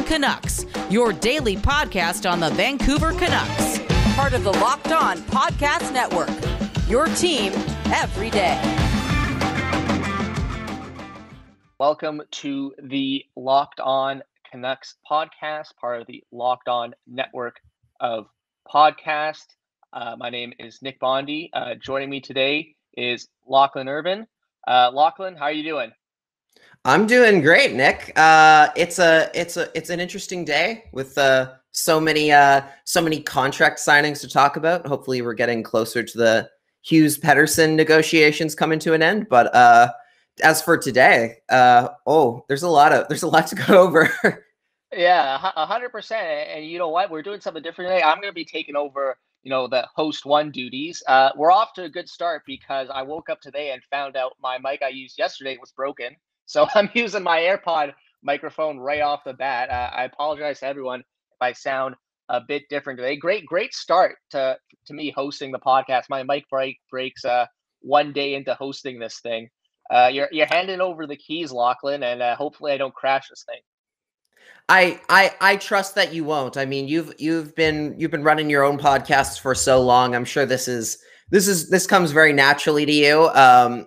Canucks, your daily podcast on the Vancouver Canucks. Part of the Locked On Podcast Network, your team every day. Welcome to the Locked On Canucks podcast, part of the Locked On network of podcasts. My name is Nick Bondi. Joining me today is Lachlan Irvin. Lachlan, how are you doing? I'm doing great, Nick. It's an interesting day with so many contract signings to talk about. Hopefully, we're getting closer to the Hughes Pettersson negotiations coming to an end. But as for today, there's a lot to go over. Yeah, 100%. And you know what? We're doing something different today. I'm going to be taking over, the host one duties. We're off to a good start because I woke up today and found out my mic I used yesterday was broken. So I'm using my AirPod microphone right off the bat. I apologize to everyone if I sound a bit different today. Great start to me hosting the podcast. My mic breaks one day into hosting this thing. You're handing over the keys, Lachlan, and hopefully I don't crash this thing. I trust that you won't. I mean, you've been running your own podcasts for so long. I'm sure this comes very naturally to you.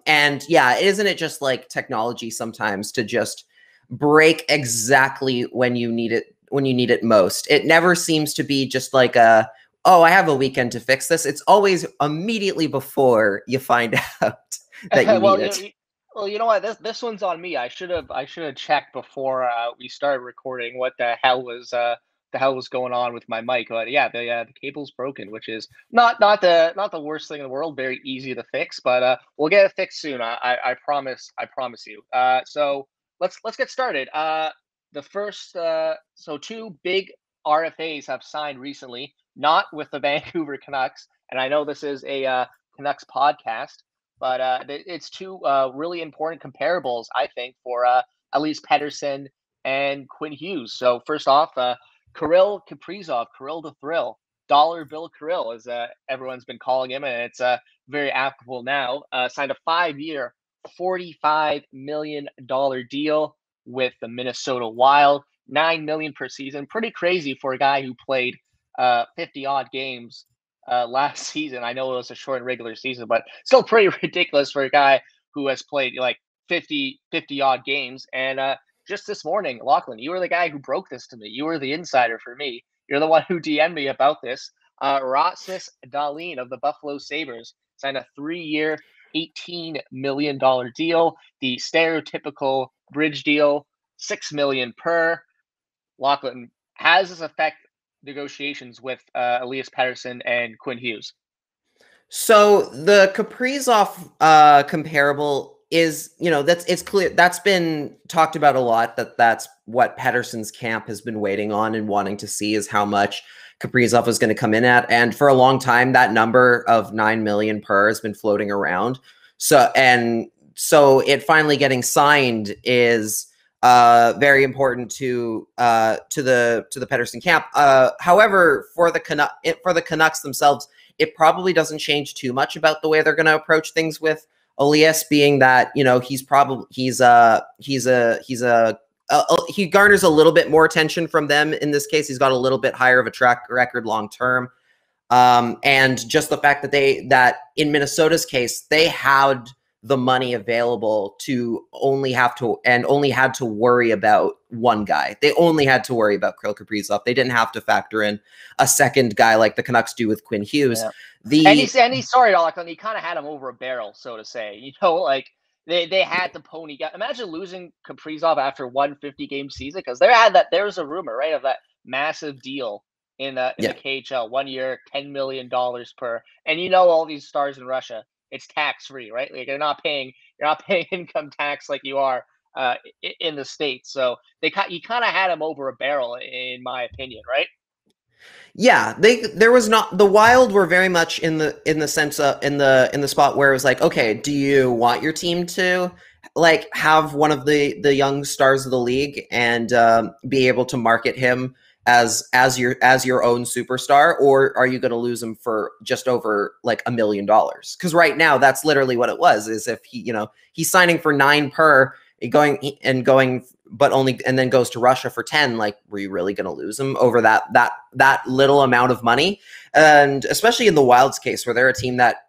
And yeah, isn't it just like technology sometimes to just break exactly when you need it most? It never seems to be just like I have a weekend to fix this. It's always immediately before you find out that you need it. Well, you know what? This one's on me. I should have checked before we started recording what the hell was going on with my mic. But yeah, the cable's broken, which is not the worst thing in the world. Very easy to fix, but we'll get it fixed soon. I promise you. So let's get started. The first two big RFAs have signed recently, not with the Vancouver Canucks, and I know this is a Canucks podcast. But it's two really important comparables, I think, for Elias Pettersson and Quinn Hughes. So first off, Kirill Kaprisov, Kirill the Thrill, Dollar Bill Kirill, as everyone's been calling him, and it's very applicable now. Signed a 5-year, $45 million deal with the Minnesota Wild, $9 million per season. Pretty crazy for a guy who played 50-odd games last season. I know it was a short regular season, but still pretty ridiculous for a guy who has played like 50 odd games. And just this morning, Lachlan, you were the guy who broke this to me. You were the insider for me. You're the one who DM'd me about this. Rasmus Dahlin of the Buffalo Sabres signed a 3-year, $18 million deal. The stereotypical bridge deal, $6 million per. Lachlan, how does this affect negotiations with Elias Pettersson and Quinn Hughes? So the Kaprizov comparable is, it's clear that's been talked about a lot, that's what Pettersson's camp has been waiting on and wanting to see is how much Kaprizov is going to come in at. And for a long time, that number of $9 million per has been floating around. So it finally getting signed is very important to the Pettersson camp. However, for the Canucks themselves, it probably doesn't change too much about the way they're going to approach things with Elias, being that he garners a little bit more attention from them in this case. He's got a little bit higher of a track record long term, and just the fact that in Minnesota's case they had the money available to only had to worry about one guy. They only had to worry about Kirill Kaprizov. They didn't have to factor in a second guy like the Canucks do with Quinn Hughes. Yeah. And he's sorry, Lachlan, he kind of had him over a barrel, so to say. Like they had the pony guy. Imagine losing Kaprizov after one 50-game season, because there was a rumor, right, of that massive deal in the KHL, 1 year, $10 million per. And all these stars in Russia, it's tax-free, right? Like you're not paying income tax like you are in the States. So you kind of had him over a barrel, in my opinion, right? Yeah, the Wild were very much in the sense of in the spot where it was like, okay, do you want your team to like have one of the young stars of the league and be able to market him as your own superstar, or are you going to lose him for just over like $1 million? Because right now that's literally what it was. Is if he's signing for $9 per. going, but only, and then goes to Russia for 10. Like, were you really going to lose him over that little amount of money? And especially in the Wild's case, where they're a team that,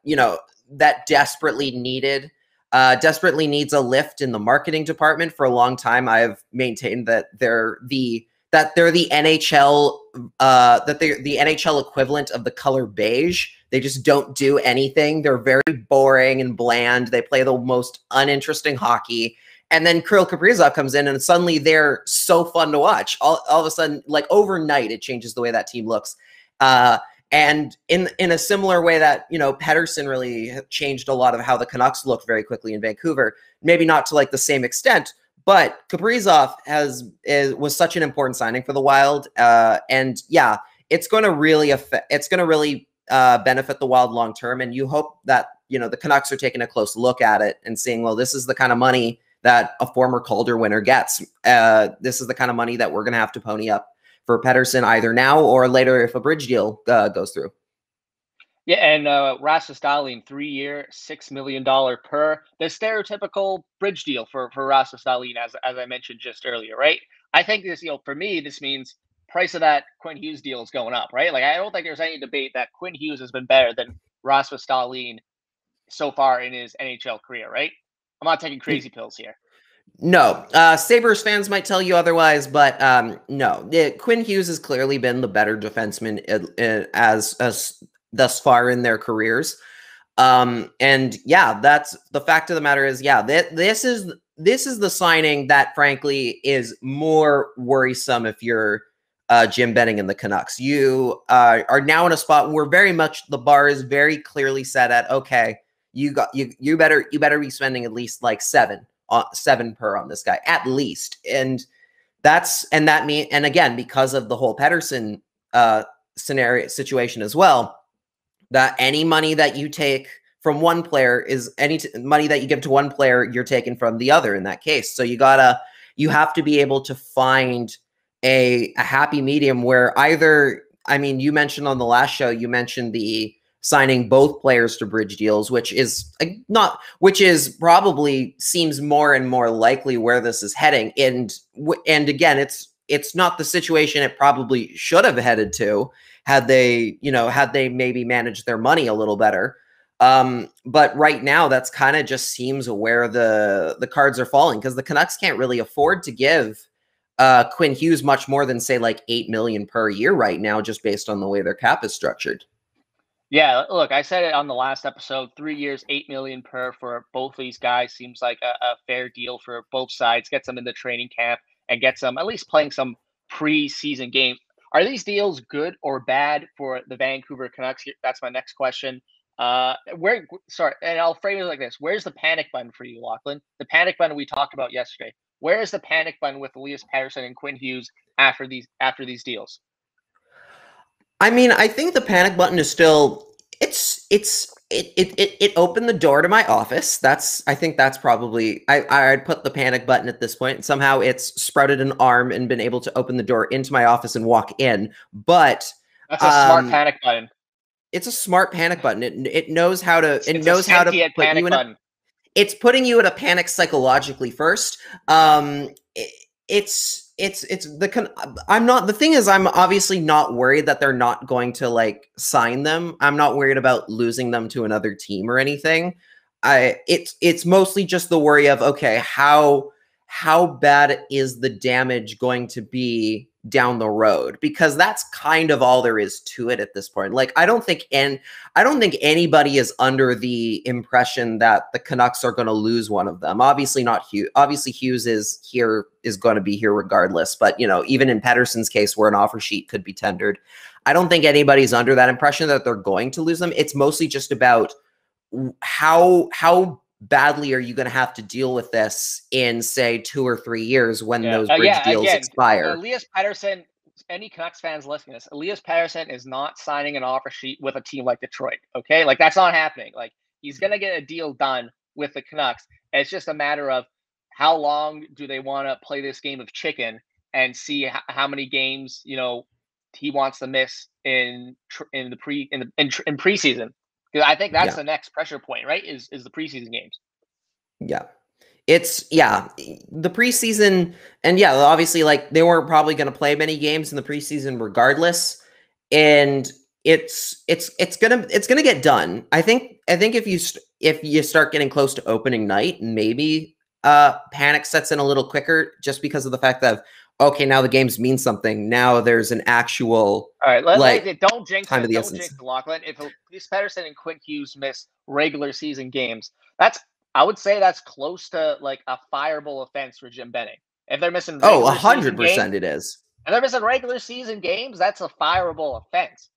that desperately needs a lift in the marketing department. For a long time, I've maintained that they're the NHL, that they're the NHL equivalent of the color beige. They just don't do anything. They're very boring and bland. They play the most uninteresting hockey. And then Kirill Kaprizov comes in, and suddenly they're so fun to watch. All of a sudden, like overnight, it changes the way that team looks. And in a similar way that, Pettersson really changed a lot of how the Canucks looked very quickly in Vancouver, maybe not to like the same extent, but Kaprizov was such an important signing for the Wild. And yeah, it's going to really benefit the Wild long term. And you hope that, the Canucks are taking a close look at it and seeing, well, this is the kind of money that a former Calder winner gets. This is the kind of money that we're going to have to pony up for Pettersson either now or later if a bridge deal goes through. Yeah, and Rasmus Dahlin, 3-year, $6 million per. The stereotypical bridge deal for Rasmus Dahlin, as I mentioned just earlier, right? I think this, for me, this means price of that Quinn Hughes deal is going up, right? Like, I don't think there's any debate that Quinn Hughes has been better than Rasmus Dahlin so far in his NHL career, right? I'm not taking crazy pills here. No, Sabres fans might tell you otherwise, but no. Quinn Hughes has clearly been the better defenseman as thus far in their careers. And yeah, that's the fact of the matter is, yeah, this is the signing that frankly is more worrisome if you're Jim Benning and the Canucks. You are now in a spot where very much the bar is very clearly set at, okay, you better be spending at least like seven per on this guy at least. And again, because of the whole Pettersson situation as well, that any money that you take from one player is money that you give to one player, you're taking from the other in that case. So you have to be able to find a happy medium where either, you mentioned on the last show, you mentioned the signing both players to bridge deals, which is probably seems more and more likely where this is heading. And again, it's not the situation it probably should have headed to had they maybe managed their money a little better. But right now, that's kind of just seems where the cards are falling, because the Canucks can't really afford to give Quinn Hughes much more than say like $8 million per year right now, just based on the way their cap is structured. Yeah, look, I said it on the last episode, 3 years, $8 million per for both of these guys seems like a fair deal for both sides. Gets them in the training camp and gets them at least playing some preseason games. Are these deals good or bad for the Vancouver Canucks? That's my next question. And I'll frame it like this. Where's the panic button for you, Lachlan? The panic button we talked about yesterday. Where is the panic button with Elias Pettersson and Quinn Hughes after these deals? I think the panic button is still it opened the door to my office. I think that's probably I'd put the panic button at this point. Somehow it's sprouted an arm and been able to open the door into my office and walk in. But that's a smart panic button. It's a smart panic button. It knows how to put you in button. It's putting you in a panic psychologically first. The thing is, I'm obviously not worried that they're not going to like sign them. I'm not worried about losing them to another team or anything. It's mostly just the worry of, okay, how bad is the damage going to be down the road? Because that's kind of all there is to it at this point. Like, I don't think anybody is under the impression that the Canucks are going to lose one of them. Obviously not Hughes. Obviously Hughes is going to be here regardless. But, even in Pettersson's case where an offer sheet could be tendered, I don't think anybody's under that impression that they're going to lose them. It's mostly just about how badly are you going to have to deal with this in, say, 2 or 3 years when those bridge deals expire? Elias Pettersson, any Canucks fans listening to this, Elias Pettersson is not signing an offer sheet with a team like Detroit, okay? Like, that's not happening. Like, he's going to get a deal done with the Canucks. It's just a matter of how long do they want to play this game of chicken and see how many games, he wants to miss in preseason. Because I think that's the next pressure point, right? Is the preseason games. Yeah. it's the preseason, and obviously like they weren't probably going to play many games in the preseason regardless, and it's gonna get done. I think if you start getting close to opening night, maybe panic sets in a little quicker, just because of the fact that okay, now the games mean something. Now there's an actual all right. Don't jinx time it. of the Don't essence. jinx the Lachlan. If Pettersson and Quinn Hughes miss regular season games, I would say that's close to like a fireable offense for Jim Benning. If they're missing regular season games, 100% it is. and they're missing regular season games, that's a fireable offense.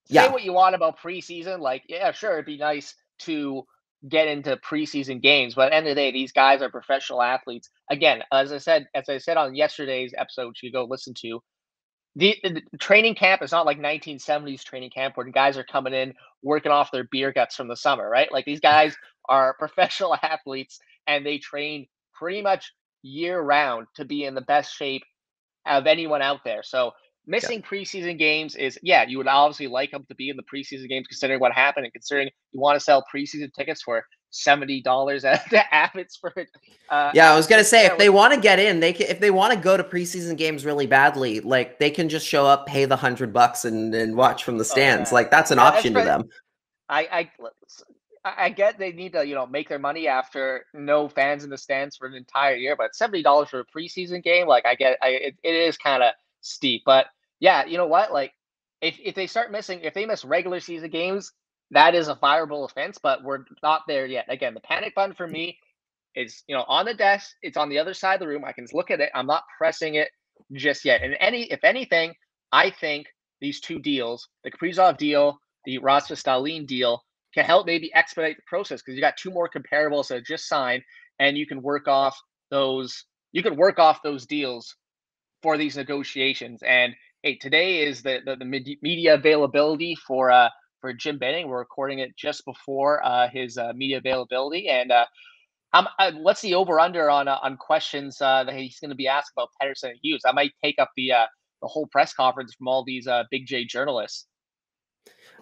Say Yeah. what you want about preseason. Like, yeah, sure, it'd be nice to get into preseason games, but at the end of the day, these guys are professional athletes. Again, as I said on yesterday's episode, which you go listen to, the training camp is not like 1970s training camp where the guys are coming in working off their beer guts from the summer, right? Like these guys are professional athletes and they train pretty much year round to be in the best shape of anyone out there. So missing preseason games is, you would obviously like them to be in the preseason games considering what happened and considering you want to sell preseason tickets for $70 at the Abbott's for I was gonna say, if they want to get in, if they want to go to preseason games really badly, like they can just show up, pay the $100 and watch from the stands. Like that's an option to them. I get they need to make their money after no fans in the stands for an entire year, but $70 for a preseason game, like it is kind of steep. But yeah, you know what? Like if they miss regular season games, that is a fireable offense. But we're not there yet. Again, the panic button for me is on the desk. It's on the other side of the room. I can look at it. I'm not pressing it just yet. And if anything, I think these two deals, the Kaprizov deal, the Rasmus Dahlin deal, can help maybe expedite the process because you got two more comparables that just signed, and you can work off those. You can work off those deals for these negotiations. And hey, today is the media availability for Jim Benning. We're recording it just before his media availability, and what's the over under on questions that he's going to be asked about Pettersson and Hughes? I might take up the whole press conference from all these Big J journalists.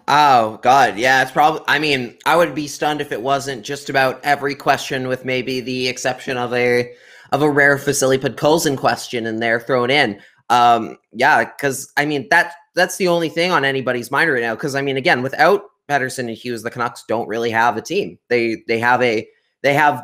Oh God, yeah, it's probably. I mean, I would be stunned if it wasn't just about every question, with maybe the exception of a rare Vasily Podkolzin question in there thrown in. Because I mean that's the only thing on anybody's mind right now. Because I mean, again, without Pettersson and Hughes, the Canucks don't really have a team. They have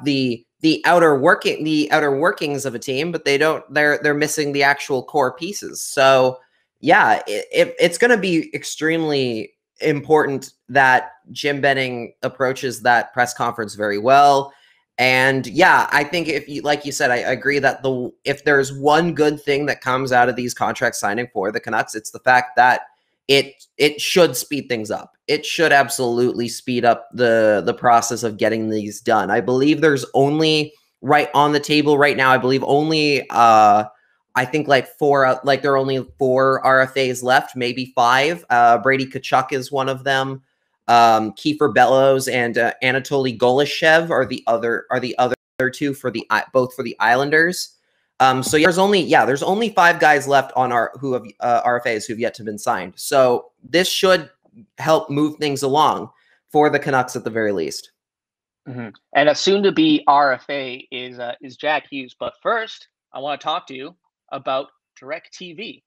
the outer workings of a team, but they don't. They're missing the actual core pieces. So yeah, it's going to be extremely important that Jim Benning approaches that press conference very well. And yeah, I think like you said, I agree that if there's one good thing that comes out of these contract signing for the Canucks, it's the fact that it should speed things up. It should absolutely speed up the process of getting these done. I believe there's only right on the table right now. I believe only I think there are only 4 RFAs left, maybe 5. Brady Tkachuk is one of them. Kiefer Bellows and Anatoly Golishev are the other 2 both for the Islanders. So there's only 5 guys left on RFAs who've yet to been signed. So this should help move things along for the Canucks at the very least. Mm-hmm. And a soon-to-be RFA is Jack Hughes. But first, I want to talk to you about DirecTV.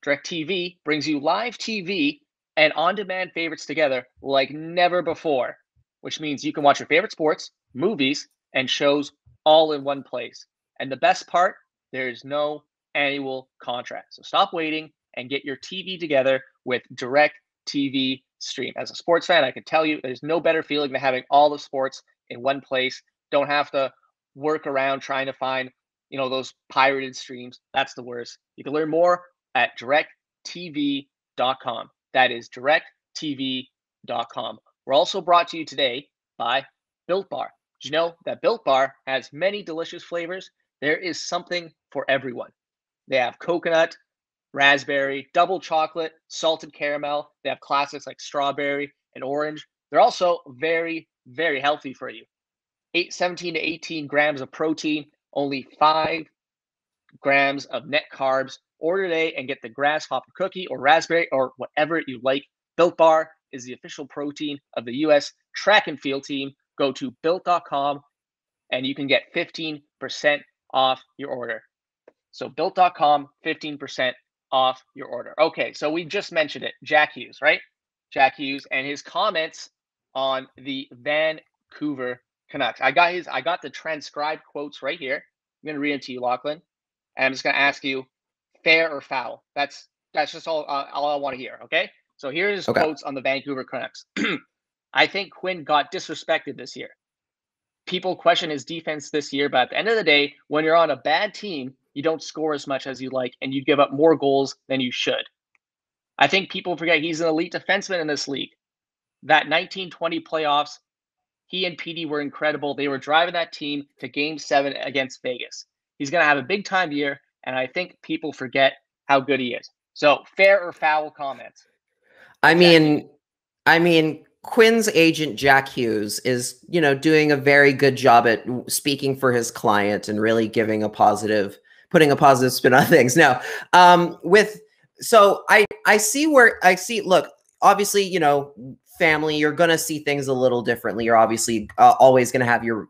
DirecTV brings you live TV and on-demand favorites together like never before, which means you can watch your favorite sports, movies, and shows all in one place. And the best part, there is no annual contract. So stop waiting and get your TV together with DirecTV Stream. As a sports fan, I can tell you there's no better feeling than having all the sports in one place. Don't have to work around trying to find those pirated streams. That's the worst. You can learn more at directtv.com. That is directtv.com. We're also brought to you today by Built Bar. Did you know that Built Bar has many delicious flavors? There is something for everyone. They have coconut, raspberry, double chocolate, salted caramel. They have classics like strawberry and orange. They're also very, very healthy for you. 17 to 18 grams of protein, only 5 grams of net carbs. Order today and get the grasshopper cookie or raspberry or whatever you like. Built Bar is the official protein of the U.S. track and field team. Go to built.com and you can get 15% off your order. So Built.com, 15% off your order. Okay, so we just mentioned it. Jack Hughes, right? Jack Hughes and his comments on the Vancouver Canucks. I got the transcribed quotes right here. I'm going to read it to you, Lachlan. And I'm just going to ask you, fair or foul? That's just all I want to hear, okay? So here's quotes on the Vancouver Canucks. I think Quinn got disrespected this year. People question his defense this year, but at the end of the day, when you're on a bad team, you don't score as much as you like, and you give up more goals than you should. I think people forget he's an elite defenseman in this league. That 1920 playoffs, he and PD were incredible. They were driving that team to Game 7 against Vegas. He's going to have a big-time year, and I think people forget how good he is. So, fair or foul comments? I mean, Quinn's agent, Jack Hughes, is, doing a very good job at speaking for his client and really putting a positive spin on things. Now, look, obviously, family, you're going to see things a little differently. You're obviously always going to have your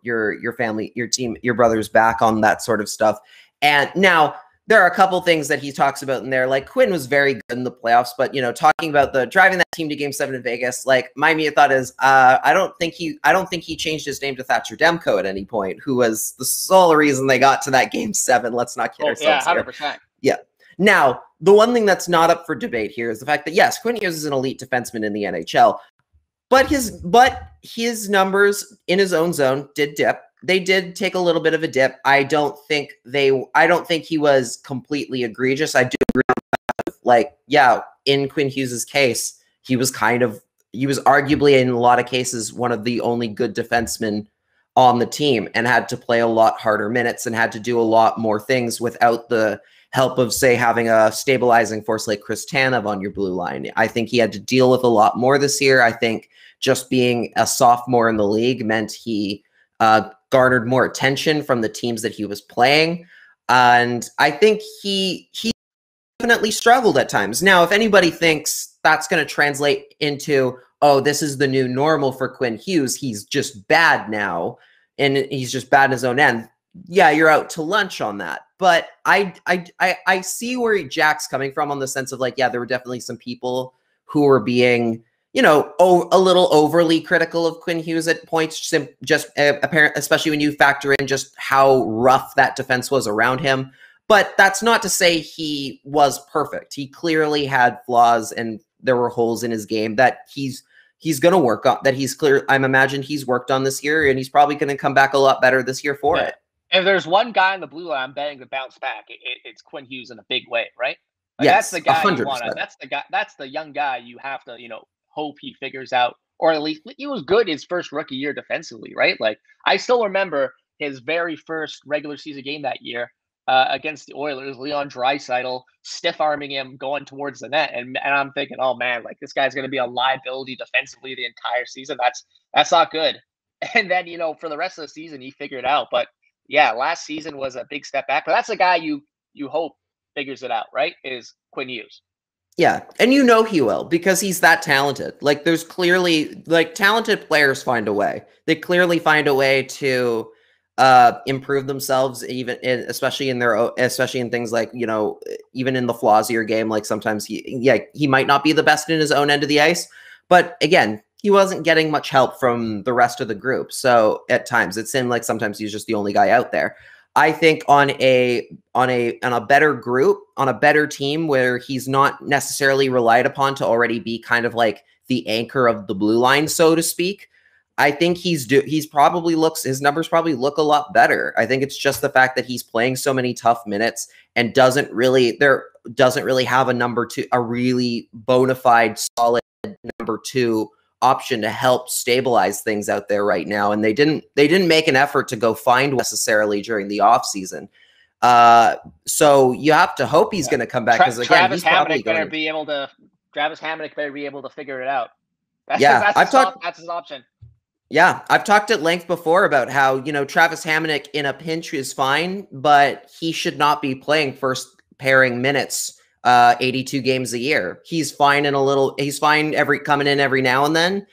family, your team, your brother's back on that sort of stuff. And now there are a couple things that he talks about in there. Like, Quinn was very good in the playoffs, but, talking about the driving that team to Game 7 in Vegas, like, my immediate thought is, I don't think he changed his name to Thatcher Demko at any point, who was the sole reason they got to that Game 7. Let's not kid ourselves. Yeah, 100%. Here. Yeah. Now, the one thing that's not up for debate here is the fact that, yes, Quinn Hughes is an elite defenseman in the NHL, but his numbers in his own zone did dip. They did take a little bit of a dip. I don't think he was completely egregious. I do agree with in Quinn Hughes's case, he was arguably in a lot of cases one of the only good defensemen on the team, and had to play a lot harder minutes and had to do a lot more things without the help of, say, having a stabilizing force like Chris Tanev on your blue line. I think he had to deal with a lot more this year. I think just being a sophomore in the league meant he garnered more attention from the teams that he was playing. And I think he definitely struggled at times. Now, if anybody thinks that's going to translate into, oh, this is the new normal for Quinn Hughes, he's just bad now, and he's just bad in his own end, yeah, you're out to lunch on that. But I see where Jack's coming from, on the sense of, like, yeah, there were definitely some people who were being, a little overly critical of Quinn Hughes at points, apparent, especially when you factor in just how rough that defense was around him. But that's not to say he was perfect. He clearly had flaws, and there were holes in his game that he's going to work on, that I'm imagined he's worked on this year, and he's probably going to come back a lot better this year for it. If there's one guy in the blue line I'm betting to bounce back, it's Quinn Hughes in a big way, right? Yes, that's the guy 100%. you want to. That's the guy. That's the young guy you have to, hope he figures out, or at least he was good his first rookie year defensively, right? Like, I still remember his very first regular season game that year against the Oilers. Leon Draisaitl stiff arming him going towards the net, and I'm thinking, oh man, like, this guy's going to be a liability defensively the entire season. That's not good. And then, for the rest of the season, he figured it out. But yeah, last season was a big step back. But that's the guy you hope figures it out, right? Is Quinn Hughes. Yeah, and he will, because he's that talented. Like, there's clearly, like, talented players find a way. They clearly find a way to improve themselves, especially in things like, even in the flaws of your game. Like, sometimes he might not be the best in his own end of the ice, but again, he wasn't getting much help from the rest of the group. So at times it seemed like sometimes he's just the only guy out there. I think on a better group, on a better team where he's not necessarily relied upon to already be kind of like the anchor of the blue line, so to speak, I think his numbers probably look a lot better. I think it's just the fact that he's playing so many tough minutes and doesn't really have a really bona fide solid number two option to help stabilize things out there right now. And they didn't make an effort to go find necessarily during the off season. So you have to hope he's going to come back, because again, Travis Hamonic better be able to figure it out. That's his option. Yeah, I've talked at length before about how, Travis Hamonic in a pinch is fine, but he should not be playing first pairing minutes 82 games a year. He's fine coming in every now and then.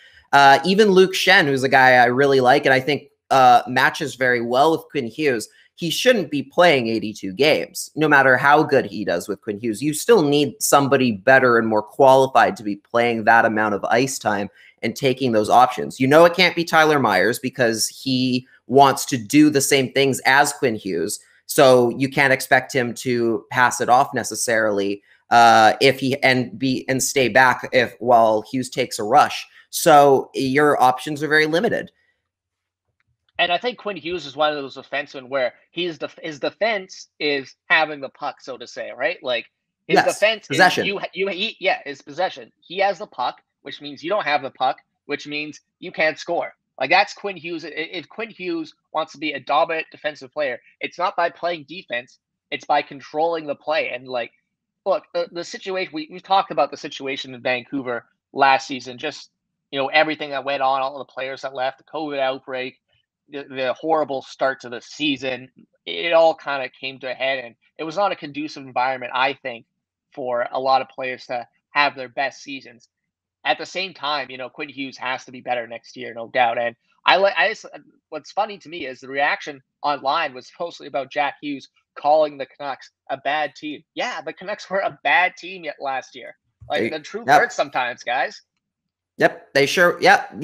Even Luke Shen, who's a guy I really like, and I think matches very well with Quinn Hughes, he shouldn't be playing 82 games, no matter how good he does with Quinn Hughes. You still need somebody better and more qualified to be playing that amount of ice time and taking those options. You know, it can't be Tyler Myers because he wants to do the same things as Quinn Hughes. So you can't expect him to pass it off necessarily if he and stay back while Hughes takes a rush. So your options are very limited. And I think Quinn Hughes is one of those defensemen where his defense is having the puck, so to say, right? Like his defense possession. His possession. He has the puck, which means you don't have the puck, which means you can't score. Like that's Quinn Hughes. If Quinn Hughes wants to be a dominant defensive player, it's not by playing defense, it's by controlling the play. And like, look, the situation we talked about the situation in Vancouver last season, just everything that went on, all the players that left, the COVID outbreak, the horrible start to the season, it all kind of came to a head, and it was not a conducive environment, I think, for a lot of players to have their best seasons. At the same time, Quinn Hughes has to be better next year, no doubt. And what's funny to me is the reaction online was mostly about Jack Hughes calling the Canucks a bad team. Yeah, the Canucks were a bad team yet last year. Like the truth hurts sometimes, guys. Yep, they sure. Yep,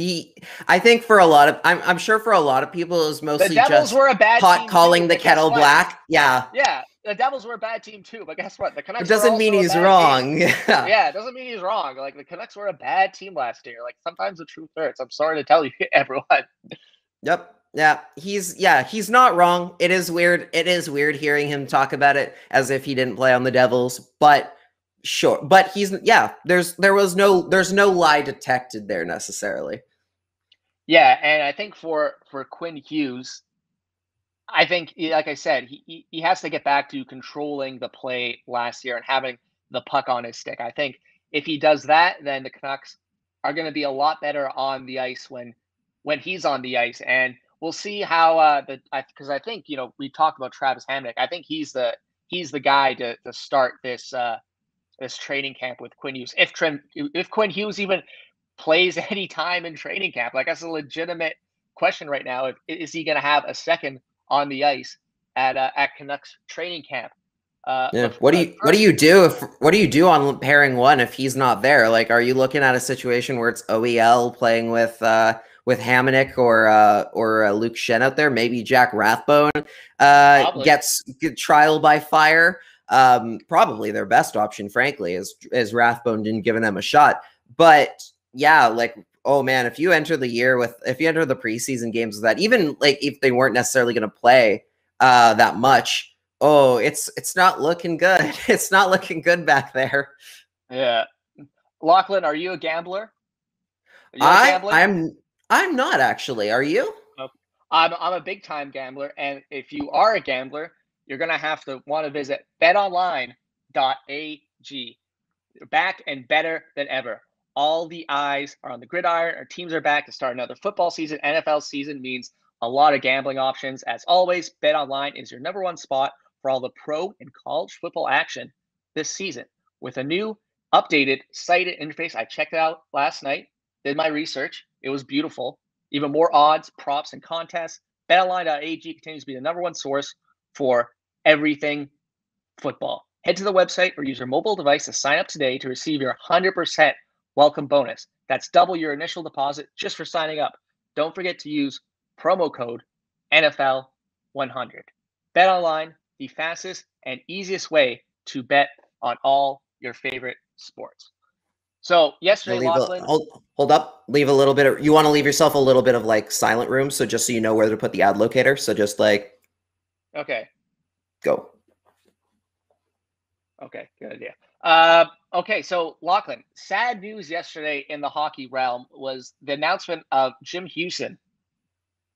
I think for a lot of, I'm sure for a lot of people, it was mostly the Devils were a bad team calling too, the kettle black. Yeah, the Devils were a bad team too. But guess what? The Canucks. It doesn't mean he's wrong. Yeah, it doesn't mean he's wrong. Like the Canucks were a bad team last year. Like sometimes the truth hurts. I'm sorry to tell you, everyone. Yep. Yeah, he's not wrong. It is weird. It is weird hearing him talk about it as if he didn't play on the Devils, but. Sure, but there's no lie detected there necessarily. Yeah, and I think for Quinn Hughes, I think, like I said, he has to get back to controlling the play last year and having the puck on his stick. I think if he does that, then the Canucks are going to be a lot better on the ice when he's on the ice, and we'll see how because I think we talked about Travis Hamonic. I think he's the guy to start this training camp with Quinn Hughes. If Quinn Hughes even plays any time in training camp, like that's a legitimate question right now. Is he going to have a second on the ice at Canucks training camp? What do you do on pairing one if he's not there? Like, are you looking at a situation where it's OEL playing with Hamonic or Luke Schenn out there? Maybe Jack Rathbone gets trial by fire. Probably their best option, frankly, is Rathbone didn't give them a shot. But yeah, like, oh man, if you enter the preseason games with that, even like if they weren't necessarily going to play that much, it's not looking good. It's not looking good back there. Yeah, Lachlan, are you a gambler? I'm not actually. Are you? I'm a big time gambler, and if you are a gambler, you're going to want to visit BetOnline AG. They're back and better than ever. All the eyes are on the gridiron. Our teams are back to start another football season. NFL season means a lot of gambling options. As always, BetOnline is your number one spot for all the pro and college football action this season. With a new, updated, cited interface, I checked it out last night, did my research. It was beautiful. Even more odds, props, and contests. BetOnline.ag continues to be the number one source for everything football. Head to the website or use your mobile device to sign up today to receive your 100% welcome bonus. That's double your initial deposit just for signing up. Don't forget to use promo code NFL100. BetOnline, the fastest and easiest way to bet on all your favorite sports. So yesterday, Lachlan. Hold up. Leave a little bit of. You want to leave yourself a little bit of like silent room, so just so you know where to put the ad locator. So just like. Okay. Go. Okay, good idea. Okay, so Lachlan, sad news yesterday in the hockey realm was the announcement of Jim Hughson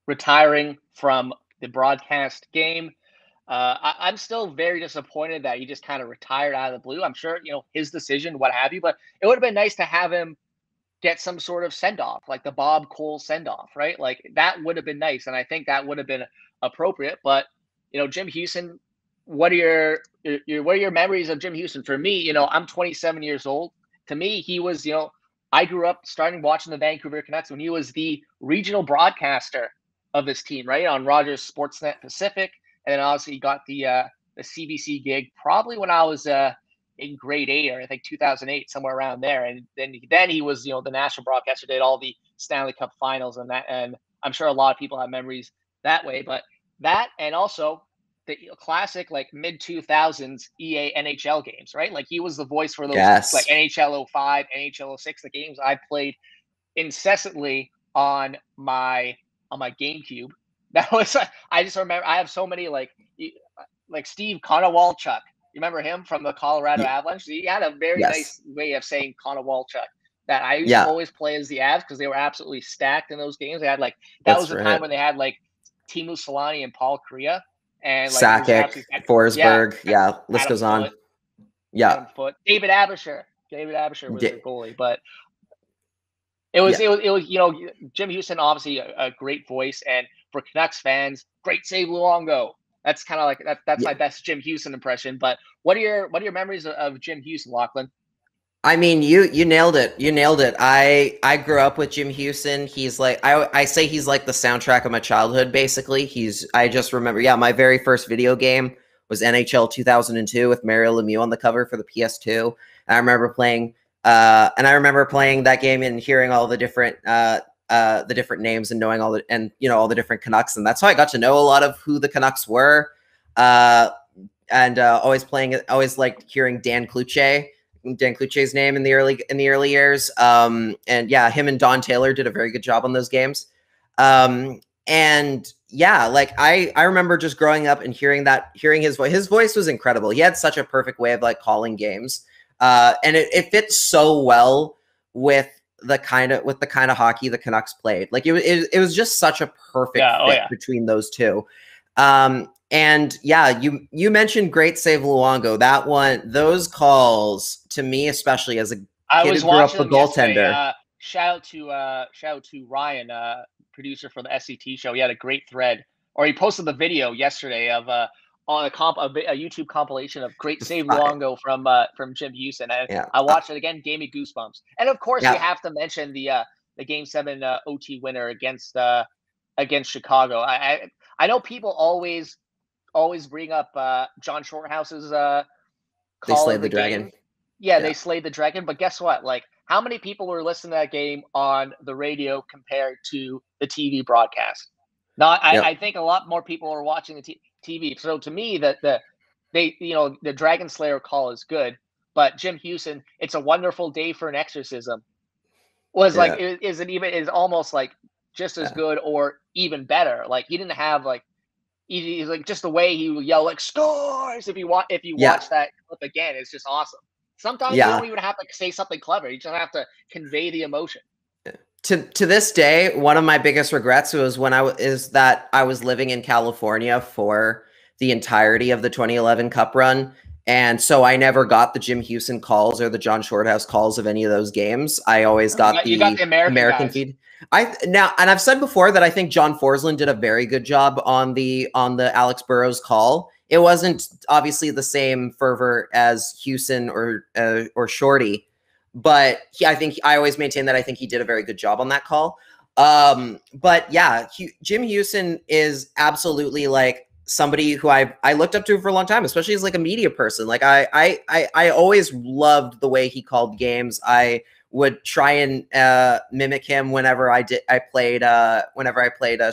retiring from the broadcast game. I'm still very disappointed that he just kind of retired out of the blue. I'm sure, his decision, what have you, but it would have been nice to have him get some sort of send-off, like the Bob Cole send-off, right? Like that would have been nice, and I think that would have been appropriate. But, Jim Hughson, what are your memories of Jim Hughson? For me, I'm 27 years old. To me, he was, I grew up starting watching the Vancouver Canucks when he was the regional broadcaster of this team, right? On Rogers Sportsnet Pacific, and then obviously he got the CBC gig probably when I was in grade 8, or I think 2008, somewhere around there. And then he was, the national broadcaster, did all the Stanley Cup finals and that. And I'm sure a lot of people have memories that way. But that, and also the classic like mid 2000s EA NHL games, right? Like he was the voice for those like NHL 05, NHL 06, the games I played incessantly on my GameCube. That was, I just remember, I have so many like Steve Konowalchuk. You remember him from the Colorado Avalanche? He had a very nice way of saying Konowalchuk that I used to always play as the Avs because they were absolutely stacked in those games. They had like, that was the time when they had like Teemu Selanne and Paul Kariya and like Sakic, Forsberg. List goes on. David Abisher was their goalie, but it was Jim Hughson, obviously a great voice, and for Canucks fans, great save Luongo. That's kind of like that's my best Jim Hughson impression. But what are your memories of Jim Hughson, Lachlan? I mean, you nailed it. You nailed it. I grew up with Jim Hughson. He's like I say he's like the soundtrack of my childhood. Basically, I just remember. Yeah, my very first video game was NHL 2002 with Mario Lemieux on the cover for the PS2. And I remember playing. And I remember playing that game and hearing all the different names and knowing all the different Canucks, and that's how I got to know a lot of who the Canucks were. Always liked hearing Dan Cloutier's name in the early years. And yeah, him and Don Taylor did a very good job on those games. And yeah, like I remember just growing up and hearing his voice. His voice was incredible. He had such a perfect way of like calling games. And it fits so well with the kind of hockey the Canucks played. Like it was just such a perfect fit between those two. And yeah, you mentioned great save Luongo. That one, those calls to me, especially as a kid who grew up a goaltender. Shout out to Ryan, producer for the SCT show. He had a great thread, or he posted the video yesterday of on a YouTube compilation of great save Luongo from Jim Hughson. I watched it again, gave me goosebumps. And of course, you have to mention the Game 7 OT winner against Chicago. I know people always bring up John Shorthouse's call. They slayed the dragon. Yeah, they slayed the dragon. But guess what? Like, how many people were listening to that game on the radio compared to the TV broadcast? I think a lot more people are watching the TV. So to me, the Dragon Slayer call is good, but Jim Hughson, it's a wonderful day for an exorcism, was like is almost like just as good or even better. Like he didn't have like he's like just the way he would yell like scores if you watch that clip again, it's just awesome. Sometimes you don't even have to say something clever. You just have to convey the emotion. To this day, one of my biggest regrets was that I was living in California for the entirety of the 2011 Cup run, and so I never got the Jim Hughson calls or the John Shorthouse calls of any of those games. I always got the American feed. And I've said before that I think John Forsland did a very good job on the Alex Burrows call. It wasn't obviously the same fervor as Hughson or Shorty. But I always maintain that I think he did a very good job on that call. But yeah, Jim Hughson is absolutely like somebody who I looked up to for a long time, especially as like a media person. Like I always loved the way he called games. I would try and mimic him whenever I played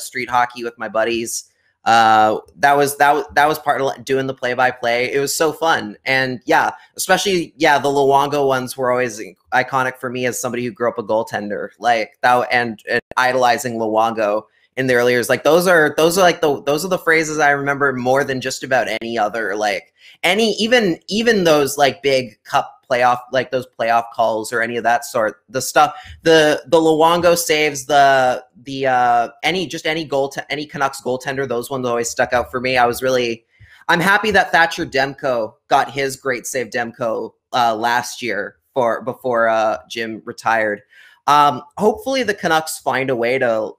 street hockey with my buddies. That was part of doing the play-by-play. It was so fun. And yeah, especially, the Luongo ones were always iconic for me as somebody who grew up a goaltender, like that, and idolizing Luongo in the early years. Like those are the phrases I remember more than just about any other, like even those like big cup playoff, like those playoff calls or any of that sort. The stuff, the Luongo saves, any Canucks goaltender, those ones always stuck out for me. I'm happy that Thatcher Demko got his great save Demko last year before Jim retired. Hopefully the Canucks find a way to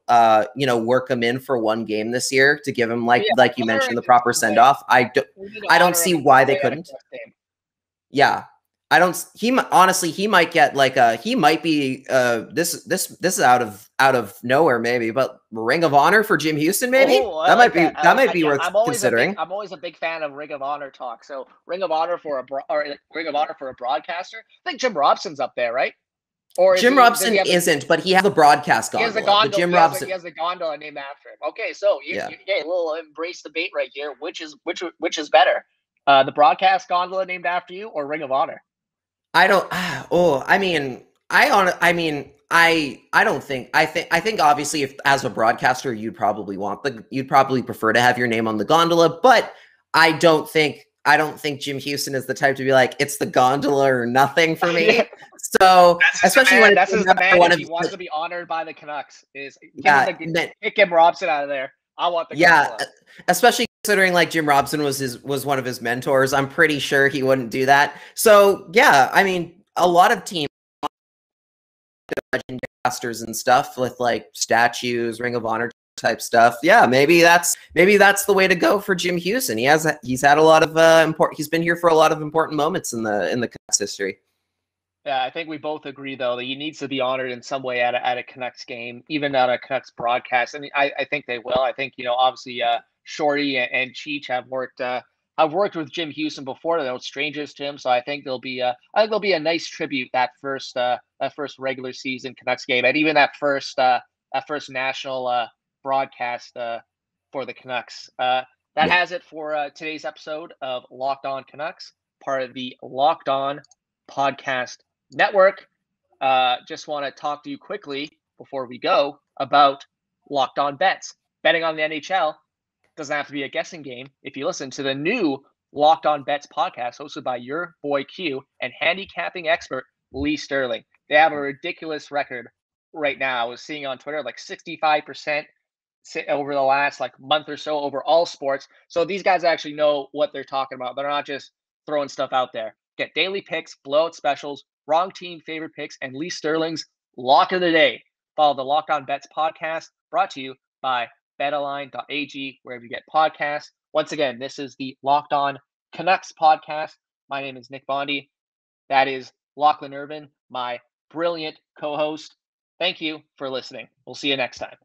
work him in for one game this year to give him like you mentioned the proper send off. I don't see why they couldn't. Yeah. He might get like he might be this is out of out of nowhere, maybe, but Ring of Honor for Jim Hughson, maybe that might be worth considering. I'm always a big fan of Ring of Honor talk. So Ring of Honor for Ring of Honor for a broadcaster. I think Jim Robson's up there, right? Or Jim Robson isn't, but he has a broadcast gondola. He has a gondola named after him. Okay, so a little embrace debate right here. Which is better, the broadcast gondola named after you or Ring of Honor? I think obviously if as a broadcaster you'd probably prefer to have your name on the gondola, but I don't think Jim Hughson is the type to be like, it's the gondola or nothing for me. So especially when that's the man he wants to be honored by the Canucks kick Jim Robson out of there. I want the gondola. Especially considering like Jim Robson was one of his mentors. I'm pretty sure he wouldn't do that. So yeah, I mean, a lot of teams casters and stuff with like statues, Ring of Honor type stuff. Yeah, maybe that's the way to go for Jim Hughson. He's had a lot of he's been here for a lot of important moments in the Canucks history. Yeah, I think we both agree though that he needs to be honored in some way at a Canucks game, even at a Canucks broadcast. I mean, I think they will. I think obviously Shorty and Cheech have worked with Jim Hughson before. They're no strangers to him, so I think there'll be a nice tribute that first regular season Canucks game, and even that first national broadcast for the Canucks. That has it for today's episode of Locked On Canucks, part of the Locked On Podcast Network. Just want to talk to you quickly before we go about Locked On Bets. Betting on the NHL doesn't have to be a guessing game. If you listen to the new Locked On Bets podcast hosted by your boy Q and handicapping expert Lee Sterling, they have a ridiculous record right now. I was seeing on Twitter like 65% over the last month or so over all sports. So these guys actually know what they're talking about. They're not just throwing stuff out there. Get daily picks, blowout specials, wrong team favorite picks, and Lee Sterling's lock of the day. Follow the Locked On Bets podcast, brought to you by BetOnline.ag, wherever you get podcasts. Once again, this is the Locked On Canucks podcast. My name is Nick Bondi. That is Lachlan Irvin, my brilliant co-host. Thank you for listening. We'll see you next time.